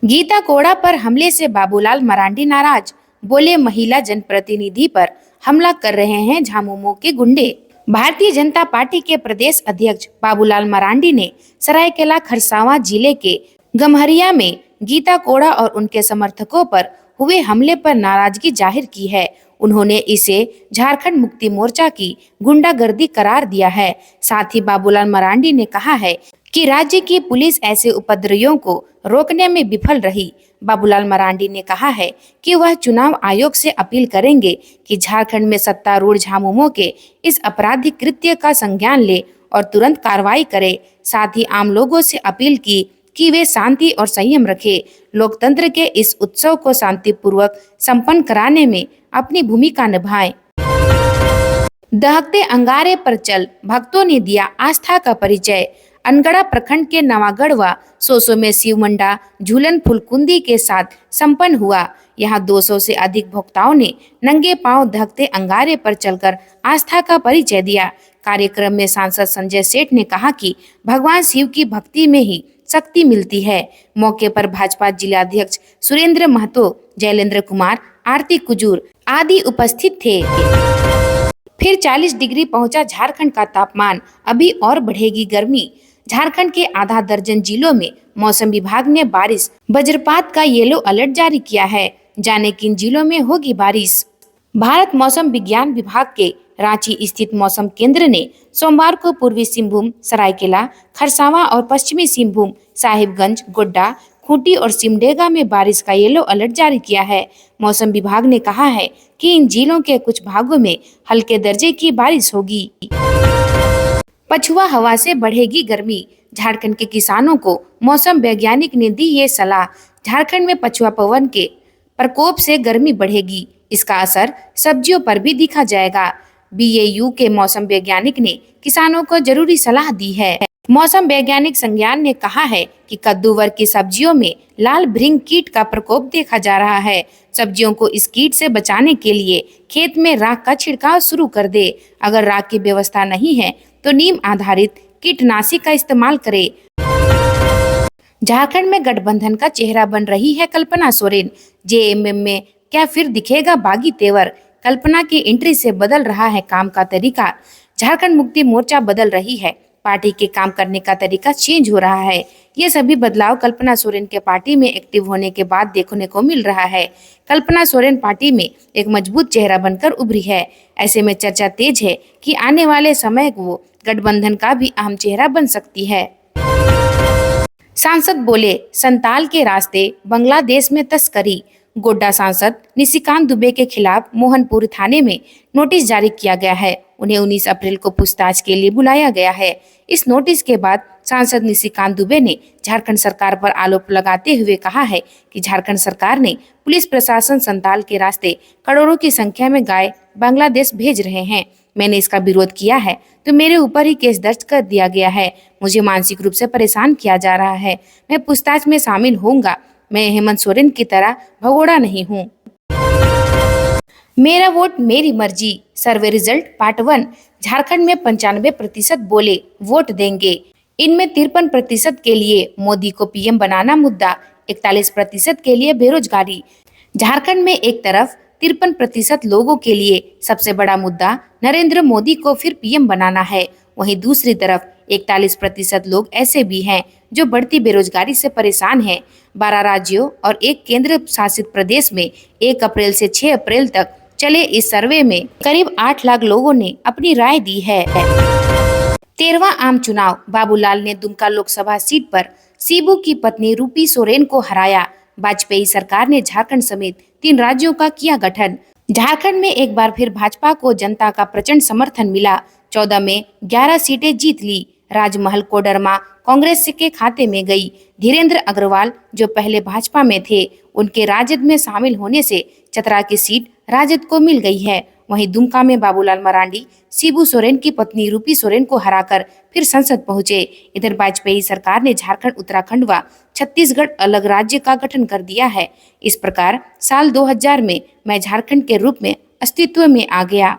गीता कोड़ा पर हमले से बाबूलाल मरांडी नाराज, बोले महिला जनप्रतिनिधि पर हमला कर रहे हैं झामुमो के गुंडे। भारतीय जनता पार्टी के प्रदेश अध्यक्ष बाबूलाल मरांडी ने सरायकेला खरसावां जिले के गम्हरिया में गीता कोड़ा और उनके समर्थकों पर हुए हमले पर नाराजगी जाहिर की है। उन्होंने इसे झारखंड मुक्ति मोर्चा की गुंडागर्दी करार दिया है। साथ ही बाबूलाल मरांडी ने कहा है कि राज्य की पुलिस ऐसे उपद्रवियों को रोकने में विफल रही। बाबूलाल मरांडी ने कहा है कि वह चुनाव आयोग से अपील करेंगे कि झारखंड में सत्तारूढ़ झामुमो के इस आपराधिक कृत्य का संज्ञान ले और तुरंत कार्रवाई करे। साथ ही आम लोगों से अपील की कि वे शांति और संयम रखें, लोकतंत्र के इस उत्सव को शांतिपूर्वक संपन्न कराने में अपनी भूमिका निभाएं। दहकते अंगारे पर चल भक्तों ने दिया आस्था का परिचय। अनगढ़ा प्रखंड के नवागढ़ व सोसो में शिव मंडा झूलन फुलकुंदी के साथ संपन्न हुआ। यहाँ 200 से अधिक भक्तों ने नंगे पांव दहकते अंगारे पर चलकर आस्था का परिचय दिया। कार्यक्रम में सांसद संजय सेठ ने कहा कि भगवान शिव की भक्ति में ही शक्ति मिलती है। मौके पर भाजपा जिलाध्यक्ष सुरेंद्र महतो, जैलेंद्र कुमार, आरती कुजूर आदि उपस्थित थे। फिर 40 डिग्री पहुंचा झारखंड का तापमान, अभी और बढ़ेगी गर्मी। झारखंड के आधा दर्जन जिलों में मौसम विभाग ने बारिश वज्रपात का येलो अलर्ट जारी किया है। जाने किन जिलों में होगी बारिश। भारत मौसम विज्ञान विभाग के रांची स्थित मौसम केंद्र ने सोमवार को पूर्वी सिंहभूम, सरायकेला, खरसावां और पश्चिमी सिंहभूम, साहिबगंज, गोड्डा, खूंटी और सिमडेगा में बारिश का येलो अलर्ट जारी किया है। मौसम विभाग ने कहा है कि इन जिलों के कुछ भागों में हल्के दर्जे की बारिश होगी। पछुआ हवा से बढ़ेगी गर्मी। झारखंड के किसानों को मौसम वैज्ञानिक ने दी ये सलाह। झारखंड में पछुआ पवन के प्रकोप से गर्मी बढ़ेगी। इसका असर सब्जियों पर भी दिखा जाएगा। बीएयू के मौसम वैज्ञानिक ने किसानों को जरूरी सलाह दी है। मौसम वैज्ञानिक संज्ञान ने कहा है कि कद्दू वर्ग की सब्जियों में लाल भृंग कीट का प्रकोप देखा जा रहा है। सब्जियों को इस कीट से बचाने के लिए खेत में राख का छिड़काव शुरू कर दे। अगर राख की व्यवस्था नहीं है तो नीम आधारित कीटनाशी का इस्तेमाल करें। झारखंड में गठबंधन का चेहरा बन रही है कल्पना सोरेन। जेएमएम में क्या फिर दिखेगा बागी तेवर। कल्पना की एंट्री से बदल रहा है काम का तरीका। झारखंड मुक्ति मोर्चा बदल रही है। पार्टी के काम करने का तरीका चेंज हो रहा है। ये सभी बदलाव कल्पना सोरेन के पार्टी में एक्टिव होने के बाद देखने को मिल रहा है। कल्पना सोरेन पार्टी में एक मजबूत चेहरा बनकर उभरी है। ऐसे में चर्चा तेज है कि आने वाले समय वो गठबंधन का भी अहम चेहरा बन सकती है। सांसद बोले, संताल के रास्ते बांग्लादेश में तस्करी। गोड्डा सांसद निशिकांत दुबे के खिलाफ मोहनपुर थाने में नोटिस जारी किया गया है। उन्हें 19 अप्रैल को पूछताछ के लिए बुलाया गया है। इस नोटिस के बाद सांसद निशिकांत दुबे ने झारखंड सरकार पर आरोप लगाते हुए कहा है कि झारखंड सरकार ने पुलिस प्रशासन संताल के रास्ते करोड़ों की संख्या में गाय बांग्लादेश भेज रहे हैं। मैंने इसका विरोध किया है तो मेरे ऊपर ही केस दर्ज कर दिया गया है। मुझे मानसिक रूप से परेशान किया जा रहा है। मैं पूछताछ में शामिल होऊंगा। मैं हेमंत सोरेन की तरह भगोड़ा नहीं हूँ। मेरा वोट मेरी मर्जी। सर्वे रिजल्ट पार्ट 1। झारखंड में 95% बोले वोट देंगे। इनमें 53% के लिए मोदी को पीएम बनाना मुद्दा, 41% के लिए बेरोजगारी। झारखंड में एक तरफ 53% लोगों के लिए सबसे बड़ा मुद्दा नरेंद्र मोदी को फिर पीएम बनाना है, वहीं दूसरी तरफ 41% लोग ऐसे भी हैं जो बढ़ती बेरोजगारी से परेशान हैं। 12 राज्यों और एक केंद्र शासित प्रदेश में 1 अप्रैल से 6 अप्रैल तक चले इस सर्वे में करीब 8 लाख लोगों ने अपनी राय दी है। 13वां आम चुनाव। बाबूलाल ने दुमका लोकसभा सीट पर शिबू की पत्नी रूपी सोरेन को हराया। वाजपेयी सरकार ने झारखंड समेत 3 राज्यों का किया गठन। झारखंड में एक बार फिर भाजपा को जनता का प्रचंड समर्थन मिला। 14 में 11 सीटें जीत ली। राजमहल कोडरमा कांग्रेस के खाते में गई। धीरेन्द्र अग्रवाल जो पहले भाजपा में थे, उनके राजद में शामिल होने से चतरा की सीट राजद को मिल गई है। वहीं दुमका में बाबूलाल मरांडी शिबू सोरेन की पत्नी रूपी सोरेन को हराकर फिर संसद पहुंचे। इधर वाजपेयी सरकार ने झारखंड, उत्तराखंड व छत्तीसगढ़ अलग राज्य का गठन कर दिया है। इस प्रकार साल 2000 में मैं झारखंड के रूप में अस्तित्व में आ गया।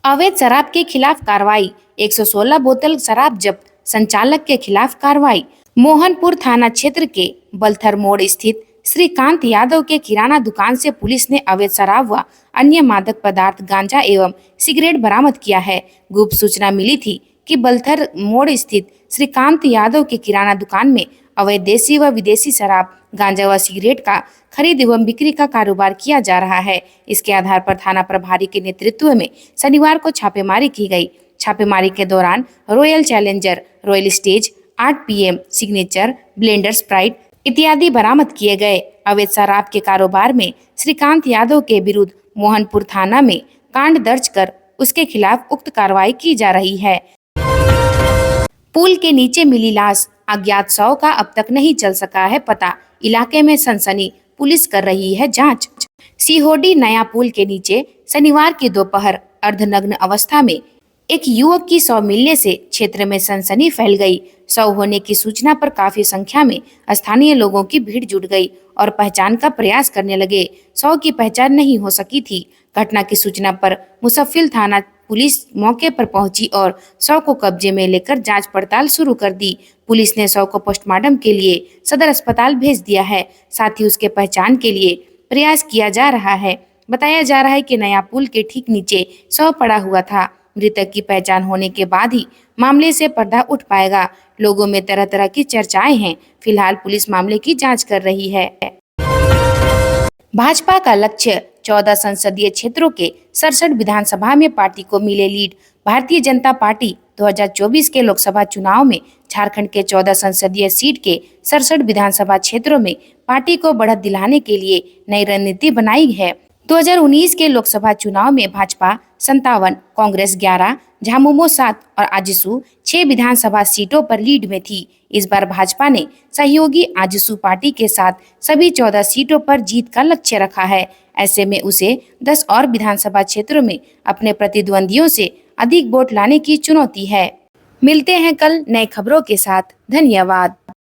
अवैध शराब के खिलाफ कार्रवाई। 116 बोतल शराब जब्त, संचालक के खिलाफ कार्रवाई। मोहनपुर थाना क्षेत्र के बलथर मोड़ स्थित श्रीकांत यादव के किराना दुकान से पुलिस ने अवैध शराब व अन्य मादक पदार्थ गांजा एवं सिगरेट बरामद किया है। गुप्त सूचना मिली थी कि बलथर मोड़ स्थित श्रीकांत यादव के किराना दुकान में अवैध देसी व विदेशी शराब, गांजा व सिगरेट का खरीद एवं बिक्री का कारोबार किया जा रहा है। इसके आधार पर थाना प्रभारी के नेतृत्व में शनिवार को छापेमारी की गई। छापेमारी के दौरान royal challenger, royal stage, 8 PM, signature, blender Sprite इत्यादि बरामद किए गए। अवैध शराब के कारोबार में श्रीकांत यादव के विरुद्ध मोहनपुर थाना में कांड दर्ज कर उसके खिलाफ उक्त कार्रवाई की जा रही है। पुल के नीचे मिली लाश, अज्ञात शव का अब तक नहीं चल सका है पता, इलाके में सनसनी, पुलिस कर रही है जांच। सीहोडी नया पुल के नीचे शनिवार की दोपहर अर्धनग्न अवस्था में एक युवक की शव मिलने से क्षेत्र में सनसनी फैल गई। शव होने की सूचना पर काफी संख्या में स्थानीय लोगों की भीड़ जुट गई और पहचान का प्रयास करने लगे। शव की पहचान नहीं हो सकी थी। घटना की सूचना पर मुसफ्फिल थाना पुलिस मौके पर पहुंची और शव को कब्जे में लेकर जांच पड़ताल शुरू कर दी। पुलिस ने शव को पोस्टमार्टम के लिए सदर अस्पताल भेज दिया है। साथ ही उसके पहचान के लिए प्रयास किया जा रहा है। बताया जा रहा है कि नया पुल के ठीक नीचे शव पड़ा हुआ था। मृतक की पहचान होने के बाद ही मामले से पर्दा उठ पाएगा। लोगों में तरह तरह की चर्चाएं हैं। फिलहाल पुलिस मामले की जांच कर रही है। भाजपा का लक्ष्य 14 संसदीय क्षेत्रों के 67 विधानसभा में पार्टी को मिले लीड। भारतीय जनता पार्टी 2024 के लोकसभा चुनाव में झारखंड के 14 संसदीय सीट के 67 विधानसभा क्षेत्रों में पार्टी को बढ़त दिलाने के लिए नई रणनीति बनाई है। 2019 के लोकसभा चुनाव में भाजपा 57, कांग्रेस 11, झामुमो 7 और आजसू 6 विधानसभा सीटों पर लीड में थी। इस बार भाजपा ने सहयोगी आजसू पार्टी के साथ सभी 14 सीटों पर जीत का लक्ष्य रखा है। ऐसे में उसे 10 और विधानसभा क्षेत्रों में अपने प्रतिद्वंदियों से अधिक वोट लाने की चुनौती है। मिलते हैं कल नए खबरों के साथ। धन्यवाद।